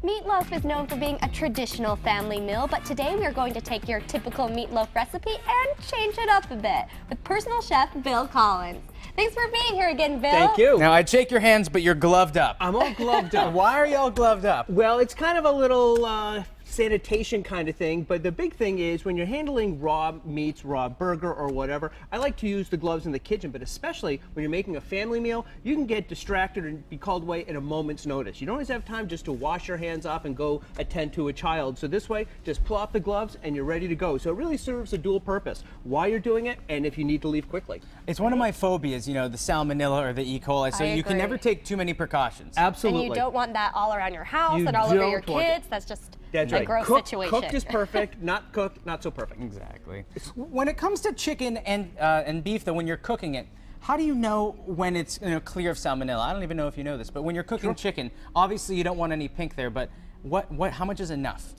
Meatloaf is known for being a traditional family meal, but today we are going to take your typical meatloaf recipe and change it up a bit with personal chef Bill Collins. Thanks for being here again, Bill. Thank you. Now, I'd shake your hands, but you're gloved up. I'm all gloved up. Why are you all gloved up? Well, it's kind of a little sanitation kind of thing, but the big thing is when you're handling raw meats, raw burger or whatever, I like to use the gloves in the kitchen, but especially when you're making a family meal, you can get distracted and be called away at a moment's notice. You don't always have time just to wash your hands off and go attend to a child. So this way, just pull off the gloves and you're ready to go. So it really serves a dual purpose, why you're doing it and if you need to leave quickly. It's one of my phobias, you know, the salmonella or the E. coli, so you can never take too many precautions. Absolutely. And you don't want that all around your house and all over your kids. That's just a gross situation. Cooked is perfect, not cooked, not so perfect. Exactly. When it comes to chicken and beef, though, when you're cooking it, how do you know when it's clear of salmonella? I don't even know if you know this, but when you're cooking chicken, obviously you don't want any pink there, but how much is enough?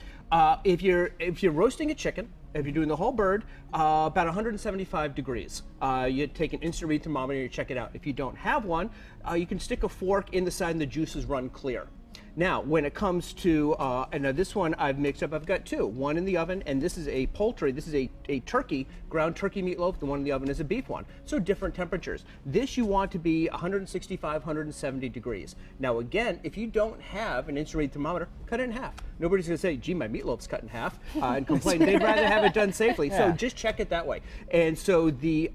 If you're roasting a chicken, if you're doing the whole bird, about 175 degrees. You take an instant read thermometer and you check it out. If you don't have one, you can stick a fork in the side and the juices run clear. Now, when it comes to, and this one I've mixed up, I've got two. One in the oven, and this is a poultry, this is a turkey, ground turkey meatloaf. The one in the oven is a beef one. So different temperatures. This you want to be 165, 170 degrees. Now again, if you don't have an instant read thermometer, cut it in half. Nobody's gonna say, gee, my meatloaf's cut in half, and complain. They'd rather have it done safely. Yeah. So just check it that way. And so the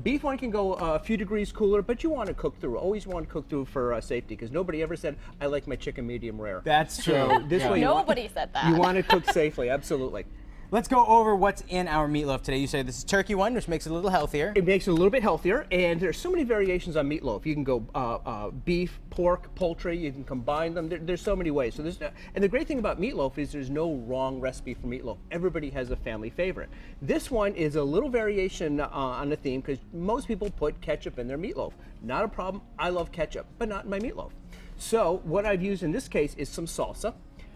beef one can go a few degrees cooler, but you want to cook through. Always want to cook through for safety, because nobody ever said, I like my chicken medium rare. That's true. So this way Nobody said that. You want to cook safely, absolutely. Let's go over what's in our meatloaf today. You say this is turkey one, which makes it a little healthier. It makes it a little bit healthier, and there's so many variations on meatloaf. You can go beef, pork, poultry. You can combine them. There's so many ways. So and the great thing about meatloaf is there's no wrong recipe for meatloaf. Everybody has a family favorite. This one is a little variation on the theme because most people put ketchup in their meatloaf. Not a problem. I love ketchup, but not in my meatloaf. So what I've used in this case is some salsa.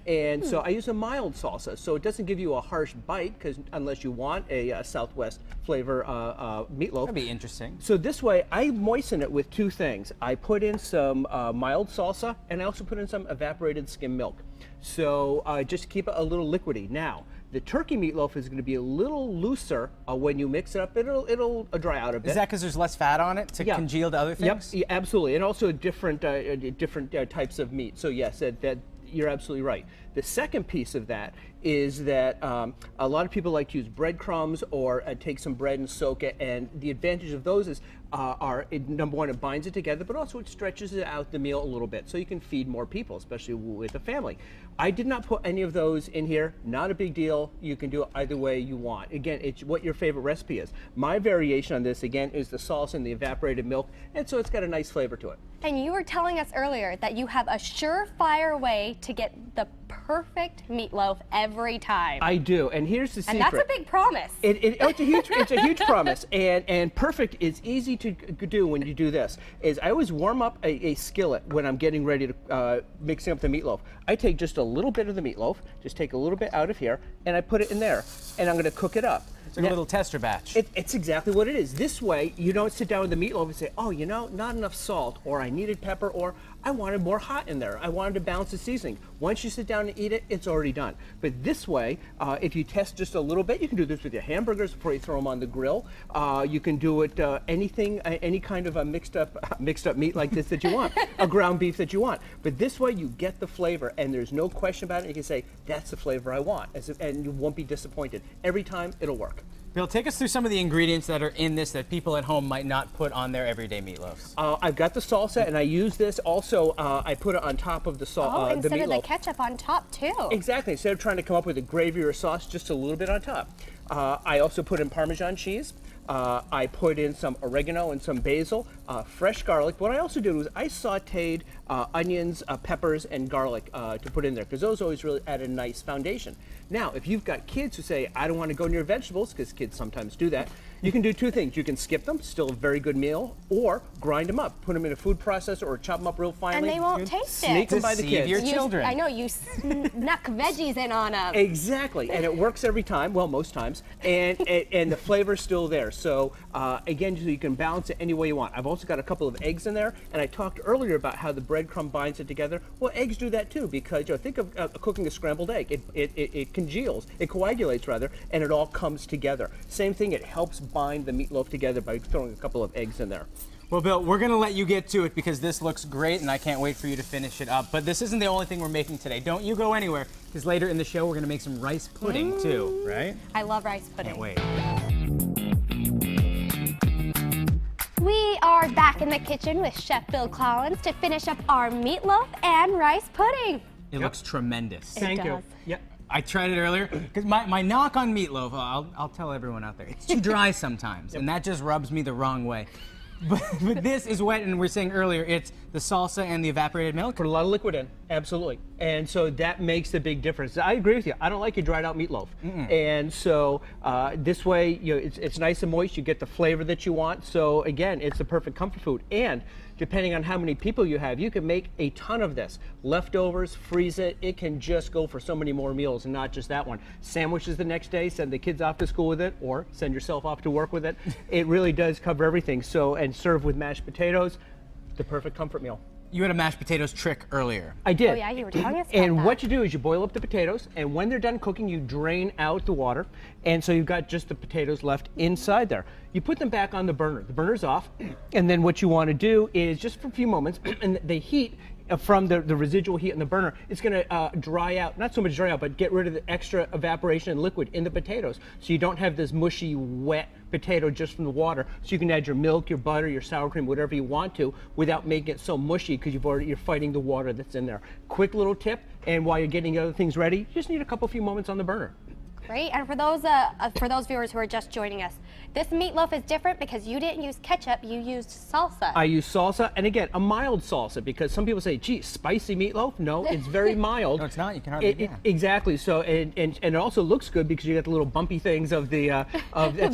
And so I use a mild salsa, so it doesn't give you a harsh bite, because unless you want a Southwest flavor meatloaf. That'd be interesting. So this way, I moisten it with two things. I put in some mild salsa, and I also put in some evaporated skim milk. So just keep it a little liquidy. Now, the turkey meatloaf is going to be a little looser when you mix it up. It'll dry out a bit. Is that because there's less fat on it to congeal to other things? Yep, absolutely, and also different types of meat. So yes, that you're absolutely right. The second piece of that is that a lot of people like to use breadcrumbs or take some bread and soak it, and the advantage of those is number one, it binds it together, but also it stretches it out the meal a little bit so you can feed more people, especially with a family. I did not put any of those in here. Not a big deal. You can do it either way you want. Again, it's what your favorite recipe is. My variation on this, again, is the salsa and the evaporated milk, and so it's got a nice flavor to it. And you were telling us earlier that you have a surefire way to get the perfect meatloaf every time. I do, and here's the secret. And that's a big promise. It's a huge promise, and perfect is easy to do when you do this. Is I always warm up a skillet when I'm getting ready to mixing up the meatloaf. I take just a little bit of the meatloaf, just take a little bit out of here, and I put it in there, and I'm going to cook it up. It's like a little tester batch. It's exactly what it is. This way, you don't sit down with the meatloaf and say, oh, not enough salt, or I needed pepper, or I wanted more hot in there. I wanted to balance the seasoning. Once you sit down and eat it, it's already done. But this way, if you test just a little bit, you can do this with your hamburgers before you throw them on the grill. You can do it any kind of a mixed up meat like this that you want, a ground beef that you want. But this way, you get the flavor, and there's no question about it. You can say, that's the flavor I want, and you won't be disappointed. Every time, it'll work. Bill, take us through some of the ingredients that are in this that people at home might not put on their everyday meatloafs. I've got the salsa, and I use this. Also, I put it on top of the meatloaf. Instead of the ketchup on top, too. Exactly. Instead of trying to come up with a gravy or a sauce, just a little bit on top. I also put in Parmesan cheese. I put in some oregano and some basil, fresh garlic. What I also did was I sauteed onions, peppers, and garlic to put in there, because those always really add a nice foundation. Now, if you've got kids who say, I don't want to go near vegetables, because kids sometimes do that, You can do two things. You can skip them, still a very good meal, or grind them up, put them in a food processor, or chop them up real finely. And they won't taste it. Sneak them by the Deceive kids. your children. I know, you snuck veggies in on them. Exactly, and it works every time. Well, most times, and the flavor's still there. So again, so you can balance it any way you want. I've also got a couple of eggs in there, and I talked earlier about how the breadcrumb binds it together. Well, eggs do that too, because think of cooking a scrambled egg. It congeals, it coagulates rather, and it all comes together. Same thing. It helps bind the meatloaf together by throwing a couple of eggs in there. Well, Bill, we're going to let you get to it because this looks great and I can't wait for you to finish it up. But this isn't the only thing we're making today. Don't you go anywhere because later in the show we're going to make some rice pudding too, right? I love rice pudding. Can't wait. We are back in the kitchen with Chef Bill Collins to finish up our meatloaf and rice pudding. It looks tremendous. Thank you. does. Yep. I tried it earlier because my knock on meatloaf, I'll tell everyone out there, it's too dry sometimes, and that just rubs me the wrong way. But this is wet, and we're saying earlier, it's the salsa and the evaporated milk. Put a lot of liquid in, absolutely. And so that makes a big difference. I agree with you. I don't like your dried out meatloaf. And so this way, it's nice and moist. You get the flavor that you want. So again, it's the perfect comfort food. And depending on how many people you have, you can make a ton of this. Leftovers, freeze it. It can just go for so many more meals and not just that one. Sandwiches the next day, send the kids off to school with it, or send yourself off to work with it. It really does cover everything. So, and serve with mashed potatoes, the perfect comfort meal. You had a mashed potatoes trick earlier. I did. Oh yeah, you were telling us about And that. what you do is you boil up the potatoes, and when they're done cooking, you drain out the water, and so you've got just the potatoes left inside there. You put them back on the burner. The burner's off, and then what you want to do is just for a few moments, and the heat from the residual heat in the burner, it's going to dry out, not so much dry out, but get rid of the extra evaporation and liquid in the potatoes. So you don't have this mushy, wet potato just from the water. So you can add your milk, your butter, your sour cream, whatever you want to, without making it so mushy because you're fighting the water that's in there. Quick little tip, and while you're getting other things ready, you just need a few moments on the burner. Great, and for those viewers who are just joining us, this meatloaf is different because you didn't use ketchup, you used salsa. I use salsa, and again, a mild salsa, because some people say, gee, spicy meatloaf? No, it's very mild. No, it's not. You can hardly Exactly. So, and it also looks good because you got the little bumpy things of the, that's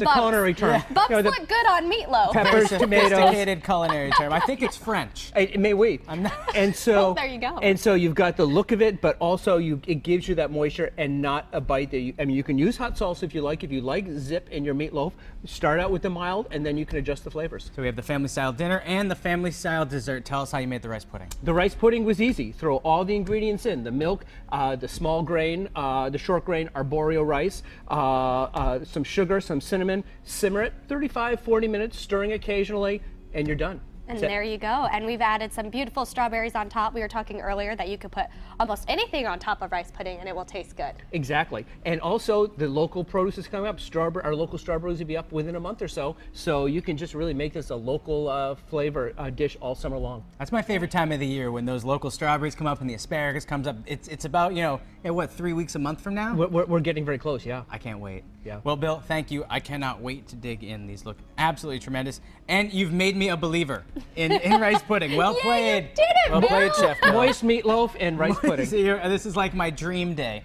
a Bumps. culinary term. Bumps You know, the look good on meatloaf. peppers, tomatoes. Sophisticated culinary term. I think it's French. It may we. I'm not. And so, Oh, there you go. And so you've got the look of it, but also it gives you that moisture and not a bite that you can use hot salsa if you like. If you like zip in your meatloaf, start out with the mild, and then you can adjust the flavors. So we have the family style dinner and the family style dessert. Tell us how you made the rice pudding. The rice pudding was easy. Throw all the ingredients in: the milk, the small grain, the short grain arborio rice, some sugar, some cinnamon. Simmer it 35-40 minutes, stirring occasionally, and you're done. And That's it. there you go. And we've added some beautiful strawberries on top. We were talking earlier that you could put almost anything on top of rice pudding and it will taste good. Exactly. And also, the local produce is coming up. Our local strawberries will be up within a month or so. So you can just really make this a local flavor dish all summer long. That's my favorite time of the year when those local strawberries come up and the asparagus comes up. It's about, 3 weeks a month from now? We're getting very close, yeah. I can't wait. Yeah. Well, Bill, thank you. I cannot wait to dig in. These look absolutely tremendous. And you've made me a believer in rice pudding. Well played. You did it, well Bill. played, Chef Bill. Moist meatloaf and rice pudding. See, this is like my dream day.